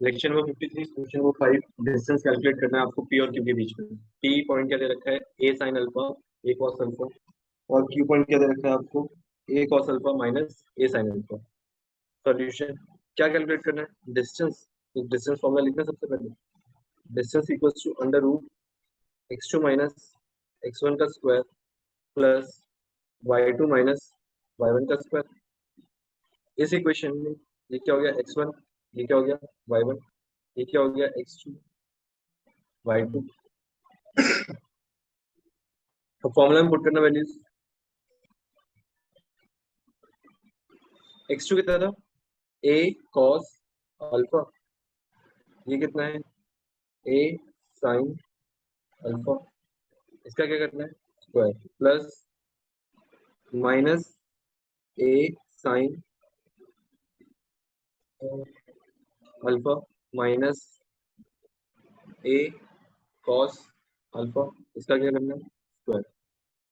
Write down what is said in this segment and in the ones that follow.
Lecture number 53 question number 5 distance calculate करना है आपको पी और क्यू के बीच में। पी पॉइंट क्या दे रखा है, a sine alpha a cos alpha, और क्यू पॉइंट क्या दे रखा है आपको, a cos alpha minus a sine alpha. Solution क्या कैलकुलेट करना है, डिस्टेंस। डिस्टेंस फॉर्मूला लिखना है सबसे पहले। Distance equals to under root x2 minus x1 का square plus y2 minus y1 का स्क्वायर। इस इक्वेशन में ये क्या हो गया x1, ये क्या हो गया y1, ये क्या हो गया x2 y2। तो फॉर्मूला में पुट करना वैल्यूज। x2 कितना था, a cos अल्फा, ये कितना है a sin अल्फा, इसका क्या करना है square plus minus a sin alpha minus a cos alpha, इसका क्या करना है स्क्वायर।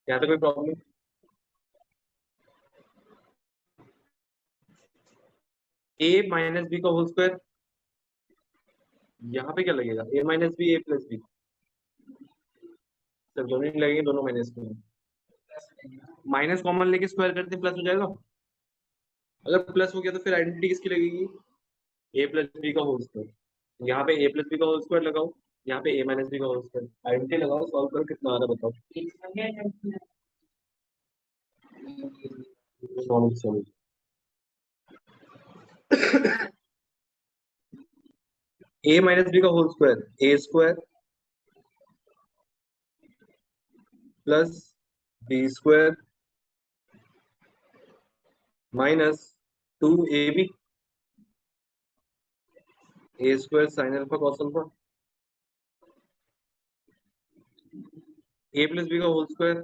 यहाँ तक कोई प्रॉब्लम। a माइनस बी का होल स्क्वायर, यहाँ पे क्या लगेगा a minus b a plus b, sir दोनों ही लगेंगे, दोनों माइनस में। माइनस कॉमन लेके स्क्वायर करते प्लस हो जाएगा। अगर प्लस हो गया तो फिर आइडेंटिटी किसकी लगेगी, ए प्लस बी का होल स्क्वायर। यहाँ पे ए प्लस बी का होल स्क्वायर लगाओ, यहाँ पे ए माइनस बी का होल स्क्वायर, आइडेंटिटी लगाओ, सॉल्व करो कितना आ रहा है बताओ। Solve solve. A minus b का whole square a square plus b square minus 2ab a square sine alpha cos alpha, a plus b का whole square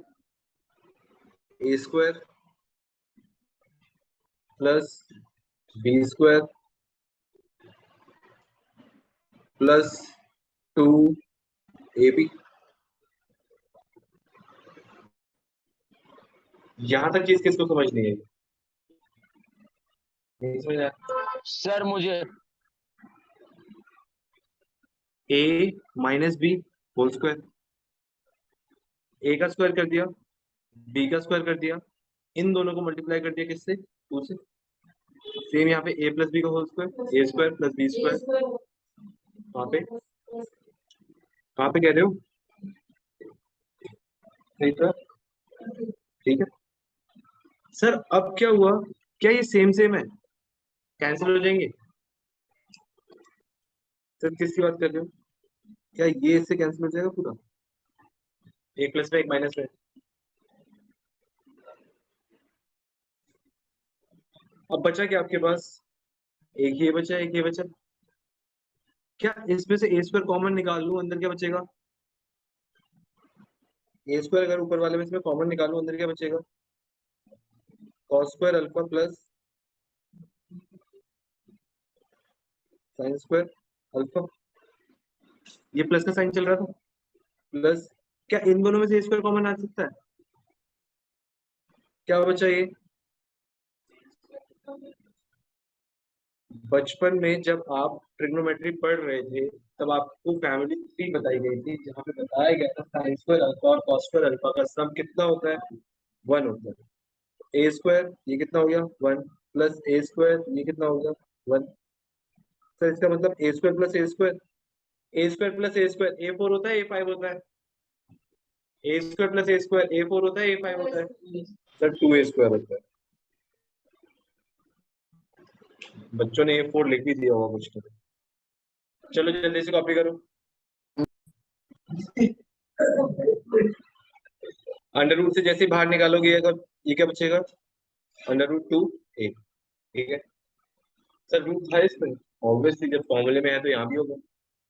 a square plus b square plus 2ab। यहां तक चीज किसको समझ नहीं आई, नहीं समझ आया। सर मुझे ए माइनस बी होल स्क्वायर, ए का स्क्वायर कर दिया, बी का स्क्वायर कर दिया, इन दोनों को मल्टीप्लाई कर दिया किससे, 2 से। सेम यहाँ पे ए प्लस बी का whole square a square plus b square, वहां पे कहाँ पे कह रहे हो, सही था, ठीक है। सर अब क्या हुआ, क्या ये सेम सेम है, कैंसिल हो जाएंगे। सर किसकी बात कर रहे हो, क्या ये इससे कैंसिल हो जाएगा पूरा, एक प्लस में एक माइनस में। अब बचा क्या आपके पास, एक ये बचा एक ये बचा। क्या इसमें से ए स्क्वायर कॉमन निकाल लूं, अंदर क्या बचेगा, ए स्क्वायर अगर ऊपर वाले में इसमें कॉमन निकालूं अंदर क्या बचेगा, cos square alpha plus sine square alpha. ये प्लस का साइन चल रहा था, प्लस, क्या इन दोनों में से ए स्क्वायर कॉमन आ सकता है, क्या बचा ये। बचपन में जब आप ट्रिग्नोमेट्री पढ़ रहे थे तब आपको फैमिली ट्री बताई गई थी, जहाँ पे बताया गया था साइन स्क्वायर अल्फा और कॉस स्क्वायर अल्फा का सम कितना होता है, 1 होता है। ए स्क्वायर ये कितना हो गया 1 प्लस ए स्क्वायर ये कितना हो गया 1। सर इसका मतलब ए square plus A square, a square plus A square ए 4 होता है ए 5 होता है, ए स्क्वायर प्लस ए स्क्वायर ए 4 होता है ए 5 होता है, सर 2 ए स्क्वायर होता है। बच्चों ने ए 4 लिख भी दिया होगा कुछ तो। चलो जल्दी से कॉपी करो। अंडर रूट से जैसे ही बाहर निकालोगे अगर ये क्या बचेगा, अंडर रूट 2a, ठीक है। सर रूट था इसमें, ऑब्वियसली जब फॉर्मूले में है तो यहाँ भी होगा,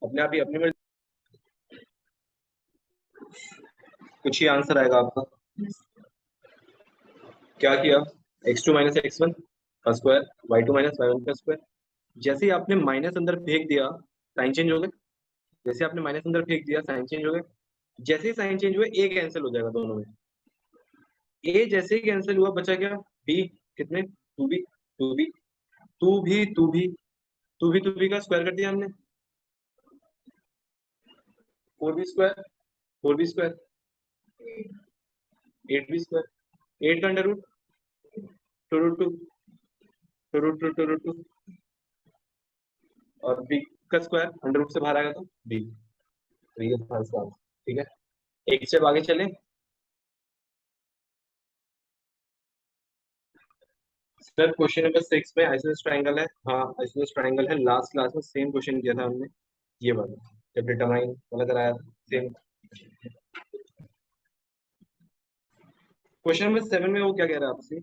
अपने आप ही अपनी मर्जी, कुछ ही आंसर आएगा आपका। क्या किया, x2 माइनस x1 का स्क्वायर y2 माइनस y1 का स्क्वायर। जैसे ही आपने माइनस अंदर फेंक दिया साइन चेंज हो गए, जैसे आपने माइनस अंदर फेंक दिया साइन चेंज हो गए, जैसे ही साइन चेंज हुए ए कैंसिल हो जाएगा दोनों में, ए जैसे ही कैंसिल हुआ बचा क्या बी, कितने 2b 2b 2 भी 2 भी टू बी का स्क्वायर कर दिया हमने, 4b², 4b², 8b², 8 का अंडर रूट, 2√2, 2√2, और बी का स्क्वायर अंडर रूट से बाहर आएगा तो बी। तो ये था इसका आंसर। ठीक है, एक स्टेप आगे चले। सर क्वेश्चन नंबर 6 में आइसोसेलेस ट्रायंगल है। हाँ आइसोसेलेस ट्रायंगल है, लास्ट क्लास में सेम क्वेश्चन किया था हमने, ये वाला जब डिटरमाइन वाला कराया था सेम। क्वेश्चन नंबर 7 में वो क्या कह रहा है आपसे,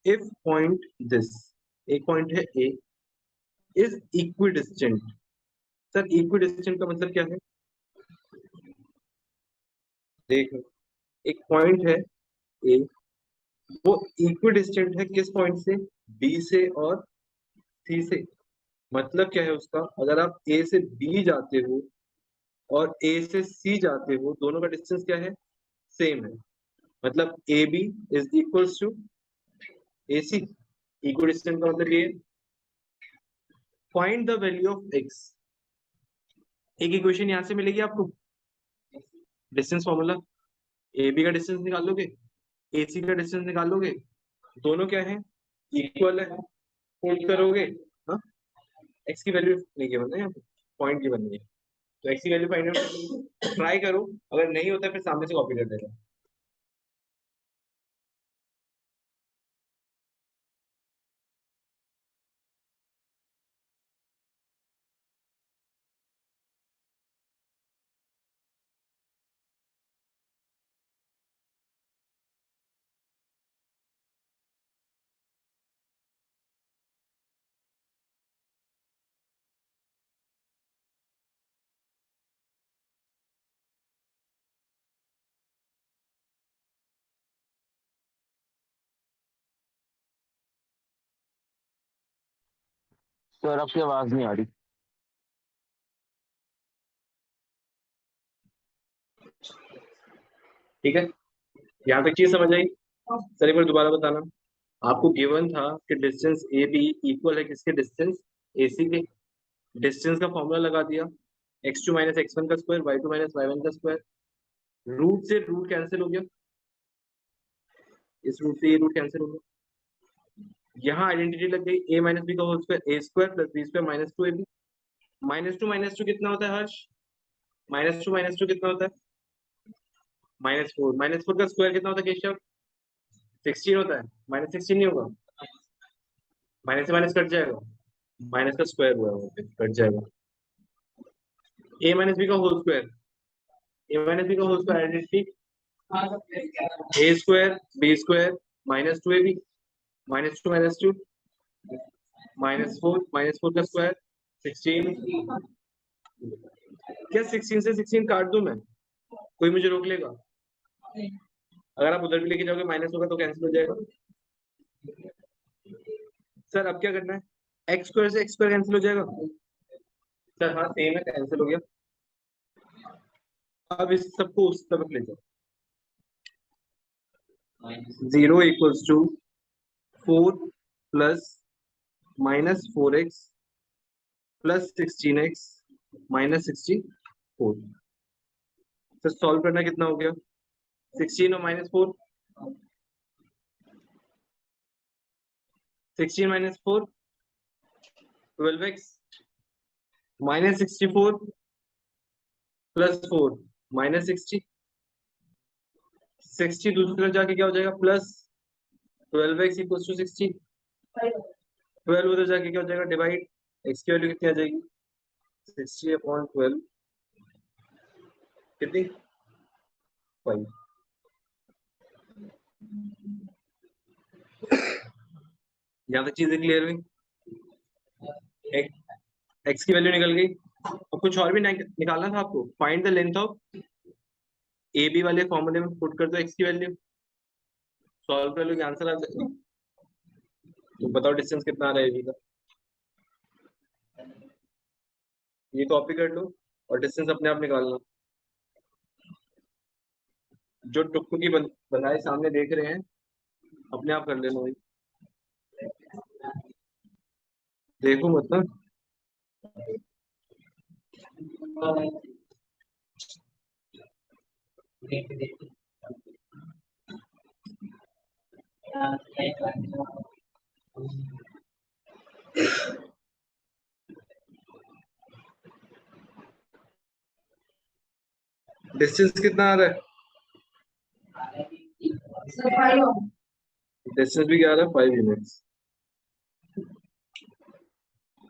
इफ पॉइंट दिस, एक पॉइंट है ए, इज इक्विडिस्टेंट। सर इक्विडिस्टेंट का मतलब क्या है, देखो एक पॉइंट है ए, वो इक्विडिस्टेंट है किस पॉइंट से, बी से और सी से। मतलब क्या है उसका, अगर आप ए से बी जाते हो और ए से सी जाते हो, दोनों का डिस्टेंस क्या है, सेम है। मतलब A B is equals to A C. Equidistant का मतलब ये, find the value of x. एक इक्वेशन यहां से मिलेगी आपको, डिस्टेंस फॉर्मूला, ए बी का डिस्टेंस निकाल लोगे, ए सी का डिस्टेंस निकाल लोगे, दोनों क्या है, इक्वल है, पुट करोगे। हाँ, एक्स की वैल्यू नहीं गिवन है यहाँ पे, पॉइंट गिवन नहीं है, तो एक्स की वैल्यू फाइंड आउट ट्राई करो, अगर नहीं होता फिर सामने से कॉपी कर देना। सर आपकी आवाज नहीं आ रही। ठीक है, यहाँ तक चीज समझ आई। सर एक बार दोबारा बताना, आपको गिवन था कि डिस्टेंस ए बी इक्वल है किसके, डिस्टेंस ए सी के। डिस्टेंस का फॉर्मूला लगा दिया, x2 माइनस x1 का स्क्वायर, y2 माइनस y1 का स्क्वायर। रूट से रूट कैंसिल हो गया, इस रूट से ये रूट कैंसिल हो गया। यहाँ आइडेंटिटी लग गई, a माइनस बी का whole square, a square plus b square minus 2ab। Minus two कितना होता है हर्ष, माइनस टू कितना होता है, -4। -4 का स्क्वायर कितना होता है केशव, 16 होता है। -16 नहीं होगा, माइनस से माइनस कट जाएगा, माइनस का स्क्वायर हुआ है वहाँ पे, कट जाएगा। a माइनस बी का whole square, a minus b का whole square identity, a square b square -2ab, -2 -4 का स्क्वायर 16। क्या 16 से 16 काट दूं मैं, कोई मुझे रोक लेगा? अगर आप उधर भी लेके जाओगे माइनस होगा तो कैंसिल हो जाएगा। सर अब क्या करना है, एक्स स्क्वायर से एक्स स्क्वायर कैंसिल हो जाएगा। सर हाँ सेम है, कैंसिल हो गया। अब इस सबको उस तरफ ले जाओ, 0 equals to 4 plus -4x plus 16x -64। तो सॉल्व करना कितना हो गया, 16 और -4, 16 -4 12x, -64 +4 -60, 60 दूसरी तरफ जाके क्या हो जाएगा, +12x इक्वल्स टू 60, 12 उधर जाके क्या हो जाएगा, डिवाइड, x की वैल्यू कितनी आ जाएगी, 60/12 कितनी, 5। यहाँ तक चीजें क्लियर हुई, एक्स की वैल्यू निकल गई। और कुछ और भी निकालना था आपको, find the length of A B वाले फॉर्मूले में पुट कर दो एक्स की वैल्यू, सॉल्व कर लो, आंसर आ जाएगा। तो बताओ डिस्टेंस कितना आ रहा है ए बी का, ये कॉपी कर लो और डिस्टेंस अपने आप निकालना। जो टुक्कू की बनाए सामने देख रहे हैं, अपने आप कर लेना भाई, देखो मतलब। डिस्टेंस कितना आ रहा है? डिस्टेंस भी क्या आ रहा है? 5 यूनिट्स।